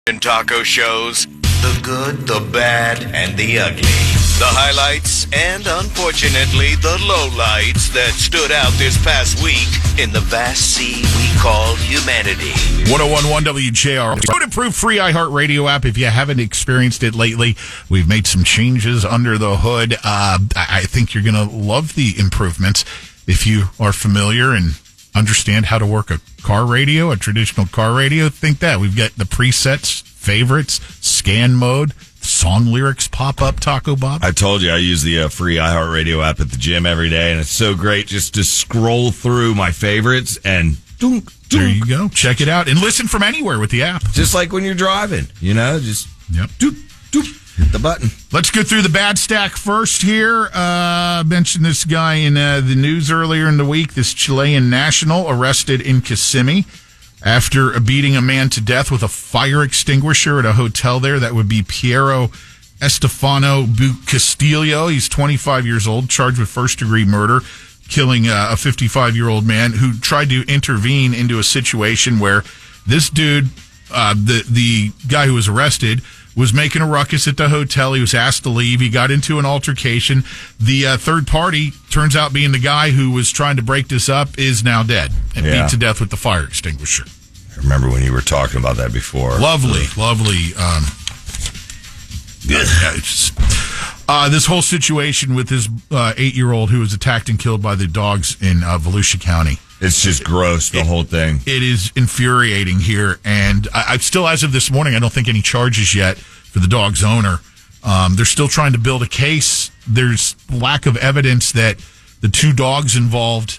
Taco shows, the good, the bad, and the ugly. The highlights and, unfortunately, the lowlights that stood out this past week in the vast sea we call humanity. 101.1 WJR. Good improved free iHeartRadio app. If you haven't experienced it lately, we've made some changes under the hood. I think you're going to love the improvements if you are familiar and understand how to work a car radio, a traditional car radio. Think that. We've got the presets, favorites, scan mode, song lyrics pop up, Taco Bob. I told you I use the free iHeartRadio app at the gym every day, and it's so great just to scroll through my favorites and dunk. There you go. Check it out and listen from anywhere with the app. Just like when you're driving, just yep. Hit the button. Let's go through the bad stack first here. Mentioned this guy in the news earlier in the week. This Chilean national arrested in Kissimmee after beating a man to death with a fire extinguisher at a hotel there. That would be Piero Estefano Castillo. He's 25 years old, charged with first-degree murder, killing a 55-year-old man who tried to intervene into a situation where this dude, the guy who was arrested, was making a ruckus at the hotel. He was asked to leave. He got into an altercation. The third party, turns out being the guy who was trying to break this up, is now dead and beat to death with the fire extinguisher. I remember when you were talking about that before. Lovely. This whole situation with this 8-year-old who was attacked and killed by the dogs in Volusia County. It's just gross, the whole thing. It is infuriating here. And I still, as of this morning, I don't think any charges yet for the dog's owner. They're still trying to build a case. There's lack of evidence that the two dogs involved,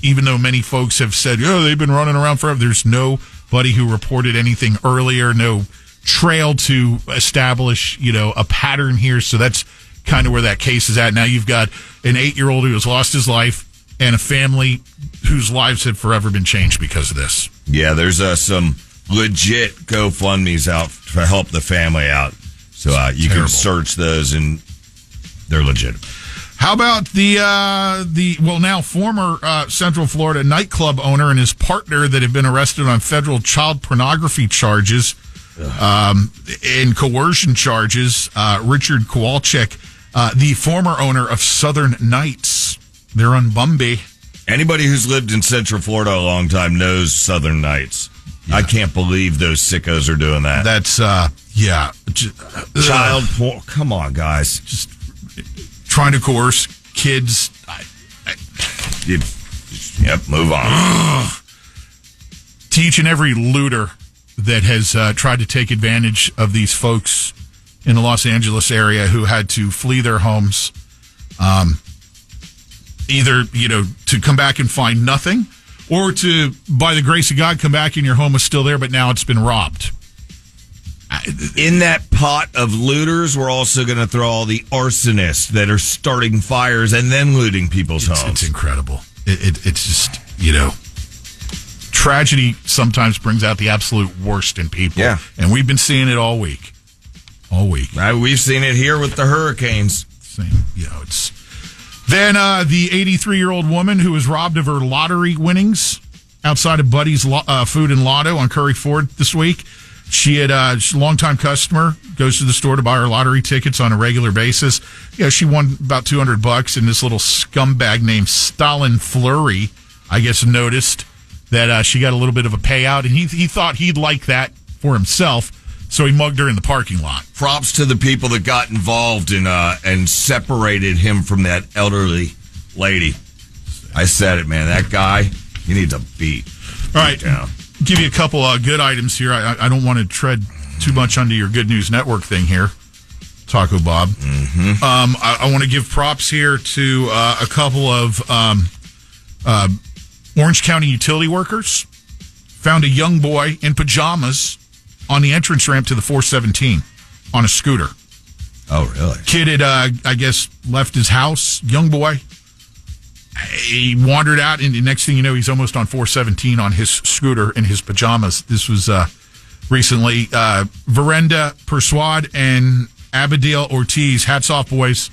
even though many folks have said, they've been running around forever. There's nobody who reported anything earlier, no trail to establish, a pattern here. So that's kind of where that case is at. Now you've got an 8-year-old who has lost his life and a family whose lives have forever been changed because of this. Yeah, there's some legit GoFundMes out to help the family out. So you can search those, and they're legit. How about now former Central Florida nightclub owner and his partner that have been arrested on federal child pornography charges and coercion charges? Richard Kowalczyk, the former owner of Southern Nights. They're on Bumby. Anybody who's lived in Central Florida a long time knows Southern Nights. Yeah. I can't believe those sickos are doing that. That's, child porn. Come on, guys. Just trying to coerce kids. Move on. To each and every looter that has tried to take advantage of these folks in the Los Angeles area who had to flee their homes, either, to come back and find nothing, or to, by the grace of God, come back and your home is still there, but now it's been robbed. In that pot of looters, we're also going to throw all the arsonists that are starting fires and then looting people's homes. It's incredible. It's just, tragedy sometimes brings out the absolute worst in people. Yeah. And we've been seeing it all week. We've seen it here with the hurricanes. Same, it's... Then the 83-year-old woman who was robbed of her lottery winnings outside of Buddy's Food and Lotto on Curry Ford this week. She's a longtime customer, goes to the store to buy her lottery tickets on a regular basis. She won about $200, and this little scumbag named Stalin Fleury, I guess, noticed that she got a little bit of a payout, and he thought he'd like that for himself. So he mugged her in the parking lot. Props to the people that got involved and separated him from that elderly lady. I said it, man. That guy, he needs a beat. All right. Give you a couple good items here. I don't want to tread too much under your Good News Network thing here, Taco Bob. Mm-hmm. I want to give props here to a couple of Orange County utility workers. Found a young boy in pajamas on the entrance ramp to the 417 on a scooter. Oh, really? Kid had, I guess, left his house. Young boy. He wandered out, and the next thing you know, he's almost on 417 on his scooter in his pajamas. This was recently. Verenda Persuade and Abigail Ortiz, hats off, boys,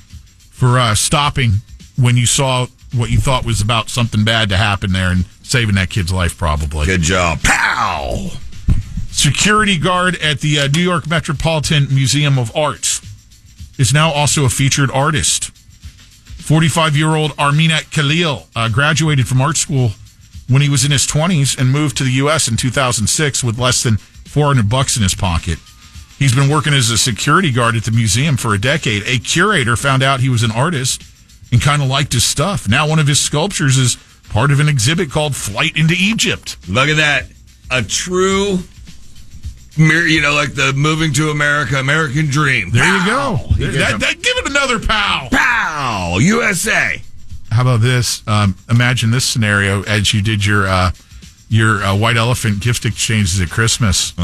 for stopping when you saw what you thought was about something bad to happen there and saving that kid's life, probably. Good job. Pow! Security guard at the New York Metropolitan Museum of Art is now also a featured artist. 45-year-old Arminat Khalil graduated from art school when he was in his 20s and moved to the U.S. in 2006 with less than $400 in his pocket. He's been working as a security guard at the museum for a decade. A curator found out he was an artist and kind of liked his stuff. Now one of his sculptures is part of an exhibit called Flight into Egypt. Look at that. A true, like the moving to America, American dream. There you go. Give it another pow. Pow! USA. How about this? Imagine this scenario as you did your white elephant gift exchanges at Christmas.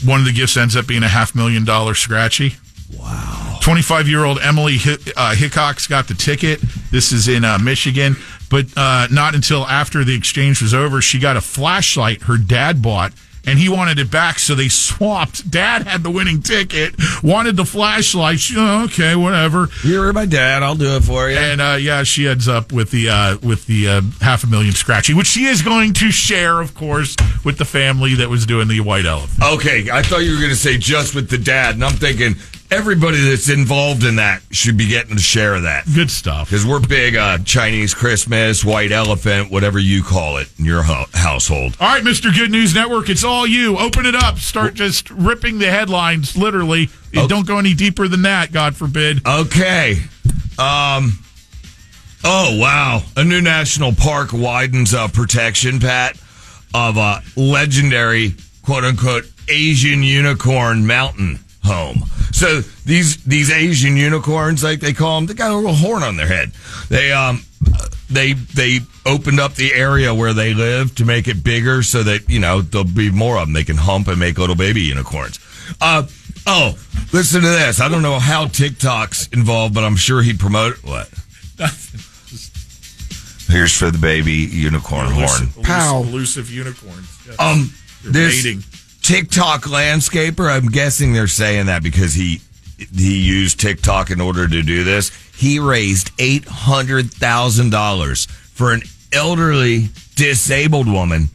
One of the gifts ends up being a $500,000 scratchy. Wow. 25-year-old Emily Hickox got the ticket. This is in Michigan. But not until after the exchange was over, she got a flashlight her dad bought, and he wanted it back, so they swapped. Dad had the winning ticket, wanted the flashlight. Okay, whatever. You're my dad. I'll do it for you. And she ends up with the $500,000 scratchy, which she is going to share, of course, with the family that was doing the white elephant. Okay, I thought you were going to say just with the dad, and I'm thinking everybody that's involved in that should be getting a share of that. Good stuff. Because we're big Chinese Christmas, white elephant, whatever you call it in your household. All right, Mr. Good News Network, it's all you. Open it up. Start just ripping the headlines, literally. Okay. Don't go any deeper than that, God forbid. Okay. Oh, wow. A new national park widens protection, Pat, of a legendary, quote-unquote, Asian unicorn mountain home. So these Asian unicorns, like they call them, they got a little horn on their head. They opened up the area where they live to make it bigger so that, there'll be more of them. They can hump and make little baby unicorns. Listen to this. I don't know how TikTok's involved, but I'm sure he'd promote it. What? Here's for the baby unicorn horn. Pow. Elusive unicorns. This mating. TikTok landscaper, I'm guessing they're saying that because he used TikTok in order to do this. He raised $800,000 for an elderly disabled woman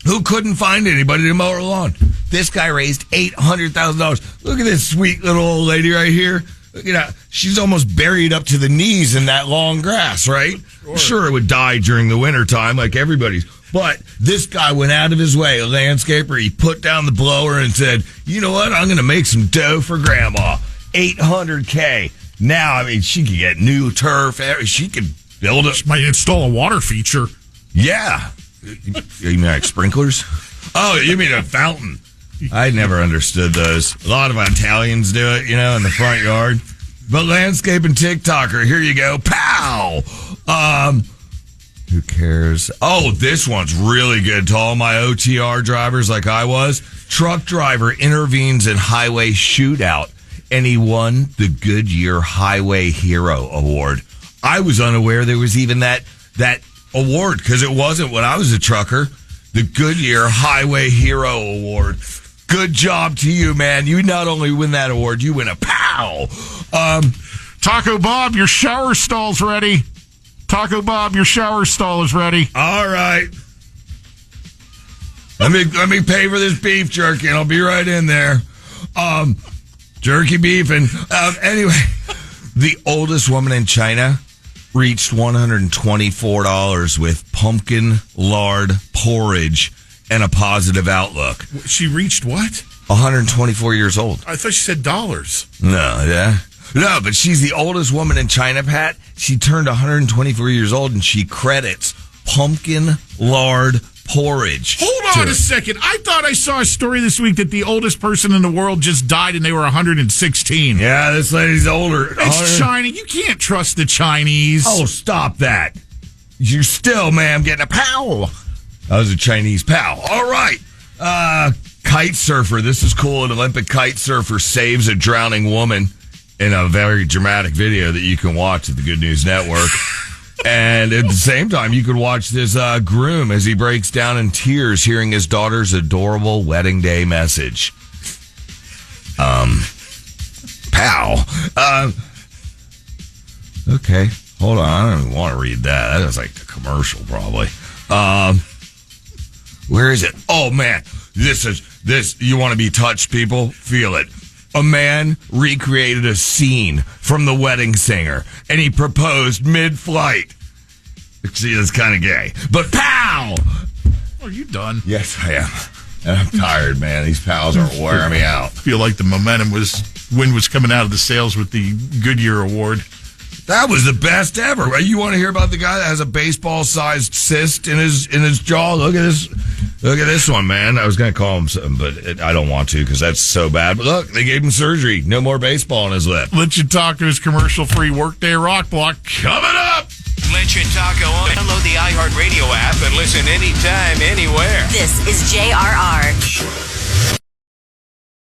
who couldn't find anybody to mow her lawn. This guy raised $800,000. Look at this sweet little old lady right here. She's almost buried up to the knees in that long grass, right? Sure, it would die during the winter time like everybody's. But this guy went out of his way, a landscaper. He put down the blower and said, you know what? I'm going to make some dough for Grandma. $800K. Now, she could get new turf. She could build it. She might install a water feature. Yeah. You mean like sprinklers? Oh, you mean a fountain. I never understood those. A lot of Italians do it, in the front yard. But landscaping TikToker, here you go. Pow! Who cares? Oh, this one's really good to all my OTR drivers like I was. Truck driver intervenes in highway shootout, and he won the Goodyear Highway Hero Award. I was unaware there was even that award because it wasn't when I was a trucker. The Goodyear Highway Hero Award. Good job to you, man. You not only win that award, you win a pow. Taco Bob, your shower stall's ready. Taco Bob, your shower stall is ready. All right. Let me pay for this beef jerky, and I'll be right in there. Jerky beefing. Anyway, the oldest woman in China reached $124 with pumpkin lard porridge and a positive outlook. She reached what? 124 years old. I thought she said dollars. No, but she's the oldest woman in China, Pat. She turned 124 years old, and she credits pumpkin lard porridge. Hold on a second. I thought I saw a story this week that the oldest person in the world just died, and they were 116. Yeah, this lady's older. It's China. You can't trust the Chinese. Oh, stop that. You still, ma'am, getting a pow. That was a Chinese pow. All right. Kite surfer. This is cool. An Olympic kite surfer saves a drowning woman in a very dramatic video that you can watch at the Good News Network. And at the same time, you could watch this groom as he breaks down in tears hearing his daughter's adorable wedding day message. Pow. Okay, hold on. I don't even want to read that. That was like a commercial, probably. Where is it? Oh, man. You want to be touched, people? Feel it. A man recreated a scene from The Wedding Singer, and he proposed mid-flight. See, that's kind of gay. But pow! Are you done? Yes, I am. And I'm tired, man. These pals are wearing me out. I feel like the wind was coming out of the sails with the Goodyear Award. That was the best ever. You want to hear about the guy that has a baseball-sized cyst in his jaw? Look at this one, man. I was going to call him something, but I don't want to because that's so bad. But look, they gave him surgery. No more baseball in his lip. Lynch and Taco's commercial-free Workday Rock Block coming up. Lynch and Taco on. Download the iHeartRadio app and listen anytime, anywhere. This is JRR.